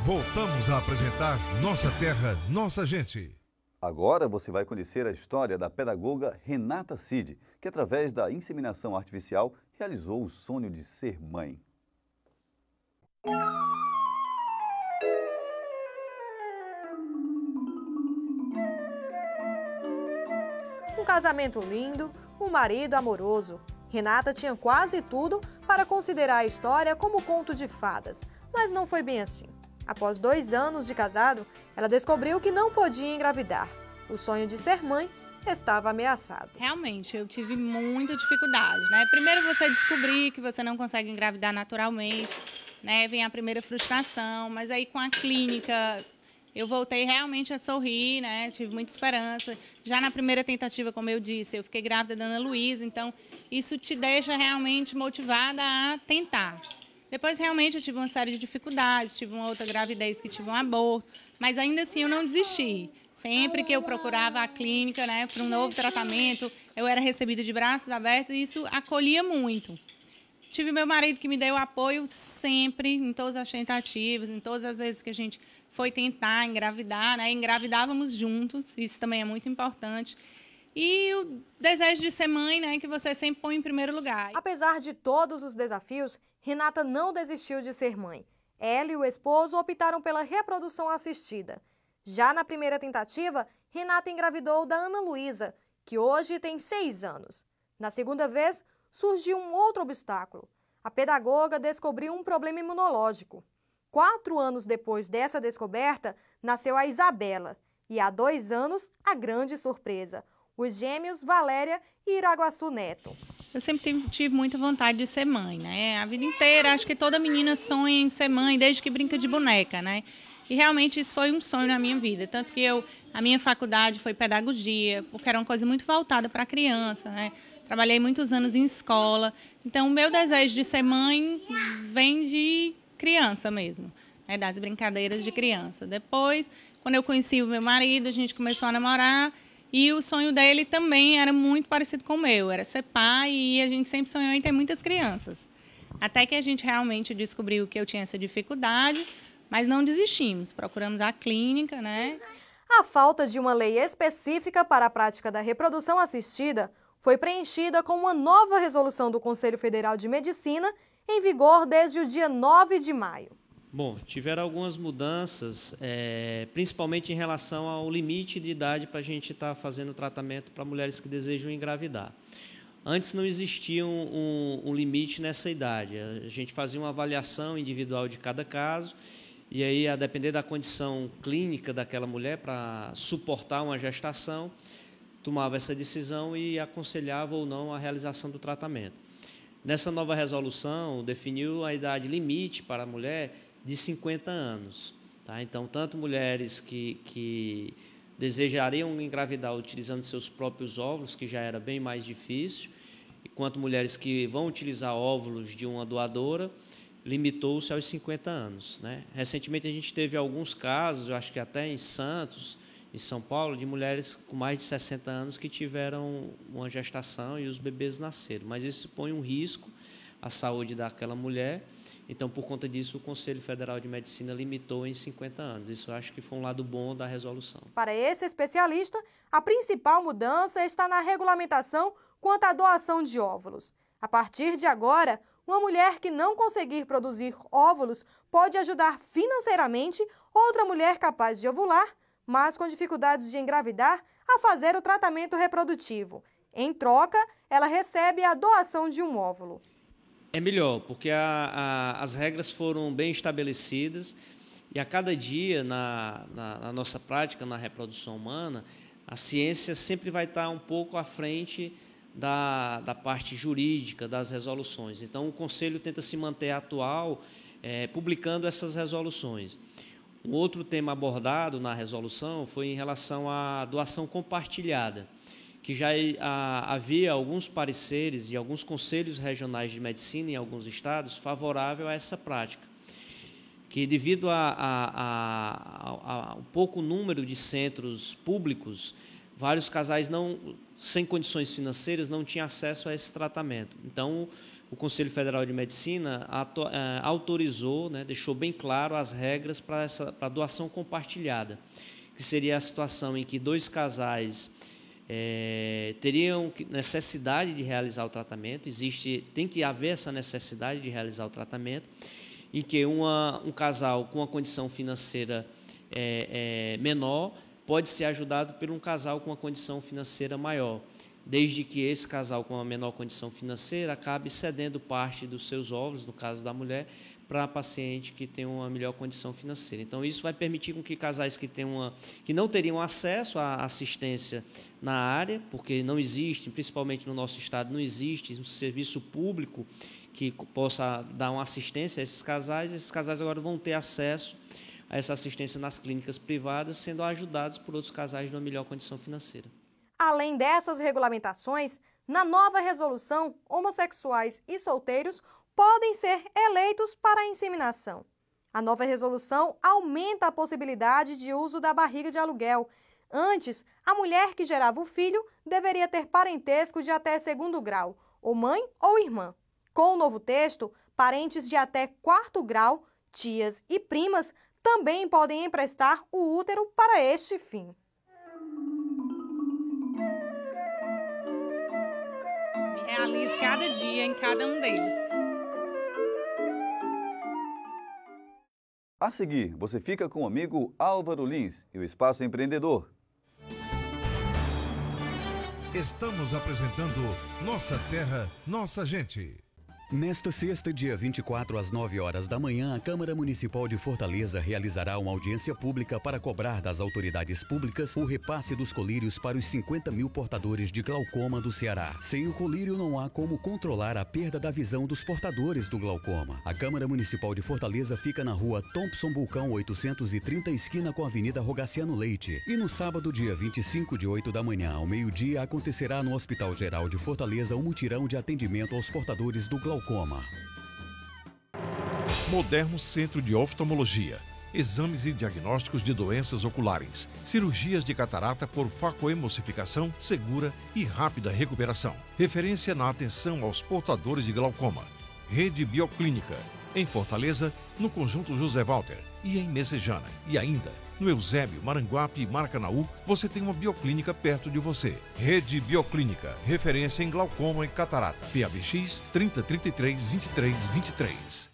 Voltamos a apresentar Nossa Terra, Nossa Gente. Agora você vai conhecer a história da pedagoga Renata Cid, que através da inseminação artificial realizou o sonho de ser mãe. Um casamento lindo, um marido amoroso. Renata tinha quase tudo para considerar a história como conto de fadas, mas não foi bem assim. Após 2 anos de casado, ela descobriu que não podia engravidar. O sonho de ser mãe estava ameaçado. Realmente, eu tive muita dificuldade, né? Primeiro você descobrir que você não consegue engravidar naturalmente, né? Vem a primeira frustração, mas aí com a clínica eu voltei realmente a sorrir, né? Tive muita esperança. Já na primeira tentativa, como eu disse, eu fiquei grávida da Ana Luísa, então isso te deixa realmente motivada a tentar. Depois, realmente, eu tive uma série de dificuldades, tive uma outra gravidez que tive um aborto, mas ainda assim eu não desisti. Sempre que eu procurava a clínica, né, para um novo tratamento, eu era recebida de braços abertos e isso acolhia muito. Tive meu marido que me deu apoio sempre, em todas as tentativas, em todas as vezes que a gente foi tentar engravidar, né, engravidávamos juntos, isso também é muito importante. E o desejo de ser mãe, né, que você sempre põe em primeiro lugar. Apesar de todos os desafios, Renata não desistiu de ser mãe. Ela e o esposo optaram pela reprodução assistida. Já na primeira tentativa, Renata engravidou da Ana Luísa, que hoje tem 6 anos. Na segunda vez, surgiu um outro obstáculo. A pedagoga descobriu um problema imunológico. 4 anos depois dessa descoberta, nasceu a Isabela. E há 2 anos, a grande surpresa: os gêmeos Valéria e Iraguaçu Neto. Eu sempre tive muita vontade de ser mãe, né? A vida inteira, acho que toda menina sonha em ser mãe, desde que brinca de boneca, né? E realmente isso foi um sonho na minha vida. Tanto que a minha faculdade foi pedagogia, porque era uma coisa muito voltada para a criança, né? Trabalhei muitos anos em escola. Então, o meu desejo de ser mãe vem de criança mesmo, né? Das brincadeiras de criança. Depois, quando eu conheci o meu marido, a gente começou a namorar. E o sonho dele também era muito parecido com o meu, era ser pai e a gente sempre sonhou em ter muitas crianças. Até que a gente realmente descobriu que eu tinha essa dificuldade, mas não desistimos, procuramos a clínica, né? A falta de uma lei específica para a prática da reprodução assistida foi preenchida com uma nova resolução do Conselho Federal de Medicina, em vigor desde o dia 9 de maio. Bom, tiveram algumas mudanças, principalmente em relação ao limite de idade para a gente estar fazendo tratamento para mulheres que desejam engravidar. Antes não existia um limite nessa idade, a gente fazia uma avaliação individual de cada caso e aí, a depender da condição clínica daquela mulher para suportar uma gestação, tomava essa decisão e aconselhava ou não a realização do tratamento. Nessa nova resolução, definiu a idade limite para a mulher de 50 anos. Tá? Então, tanto mulheres que desejariam engravidar utilizando seus próprios óvulos, que já era bem mais difícil, quanto mulheres que vão utilizar óvulos de uma doadora, limitou-se aos 50 anos. Né? Recentemente, a gente teve alguns casos, eu acho que até em Santos, em São Paulo, de mulheres com mais de 60 anos que tiveram uma gestação e os bebês nasceram. Mas isso põe um risco à saúde daquela mulher. Então, por conta disso, o Conselho Federal de Medicina limitou em 50 anos. Isso eu acho que foi um lado bom da resolução. Para esse especialista, a principal mudança está na regulamentação quanto à doação de óvulos. A partir de agora, uma mulher que não conseguir produzir óvulos pode ajudar financeiramente outra mulher capaz de ovular, mas com dificuldades de engravidar, a fazer o tratamento reprodutivo. Em troca, ela recebe a doação de um óvulo. É melhor, porque as regras foram bem estabelecidas e a cada dia na nossa prática, na reprodução humana, a ciência sempre vai estar um pouco à frente da parte jurídica, das resoluções. Então, o Conselho tenta se manter atual, publicando essas resoluções. Um outro tema abordado na resolução foi em relação à doação compartilhada, que já havia alguns pareceres e alguns conselhos regionais de medicina em alguns estados favorável a essa prática, que devido ao pouco número de centros públicos, vários casais sem condições financeiras não tinham acesso a esse tratamento. Então, o Conselho Federal de Medicina autorizou, né, deixou bem claro as regras para a doação compartilhada, que seria a situação em que dois casais teriam necessidade de realizar o tratamento, tem que haver essa necessidade de realizar o tratamento, em que um casal com uma condição financeira menor pode ser ajudado por um casal com uma condição financeira maior, desde que esse casal com uma menor condição financeira acabe cedendo parte dos seus óvulos, no caso da mulher, para a paciente que tem uma melhor condição financeira. Então, isso vai permitir com que casais que não teriam acesso à assistência na área, porque não existe, principalmente no nosso estado, não existe um serviço público que possa dar uma assistência a esses casais agora vão ter acesso a essa assistência nas clínicas privadas, sendo ajudados por outros casais de uma melhor condição financeira. Além dessas regulamentações, na nova resolução, homossexuais e solteiros podem ser eleitos para a inseminação. A nova resolução aumenta a possibilidade de uso da barriga de aluguel. Antes, a mulher que gerava o filho deveria ter parentesco de até 2º grau, ou mãe ou irmã. Com o novo texto, parentes de até 4º grau, tias e primas, também podem emprestar o útero para este fim. Me realizo cada dia em cada um deles. A seguir, você fica com o amigo Álvaro Lins e o Espaço Empreendedor. Estamos apresentando Nossa Terra, Nossa Gente. Nesta sexta, dia 24, às 9 horas da manhã, a Câmara Municipal de Fortaleza realizará uma audiência pública para cobrar das autoridades públicas o repasse dos colírios para os 50 mil portadores de glaucoma do Ceará. Sem o colírio, não há como controlar a perda da visão dos portadores do glaucoma. A Câmara Municipal de Fortaleza fica na rua Thompson Bulcão 830, esquina com a Avenida Rogaciano Leite. E no sábado, dia 25, de 8 da manhã ao meio-dia, acontecerá no Hospital Geral de Fortaleza um mutirão de atendimento aos portadores do glaucoma. Moderno Centro de Oftalmologia. Exames e diagnósticos de doenças oculares. Cirurgias de catarata por facoemulsificação segura e rápida recuperação. Referência na atenção aos portadores de glaucoma. Rede Bioclínica. Em Fortaleza, no Conjunto José Walter e em Messejana. E ainda, no Eusébio, Maranguape e Maracanaú, você tem uma bioclínica perto de você. Rede Bioclínica, referência em glaucoma e catarata. PABX 3033 2323.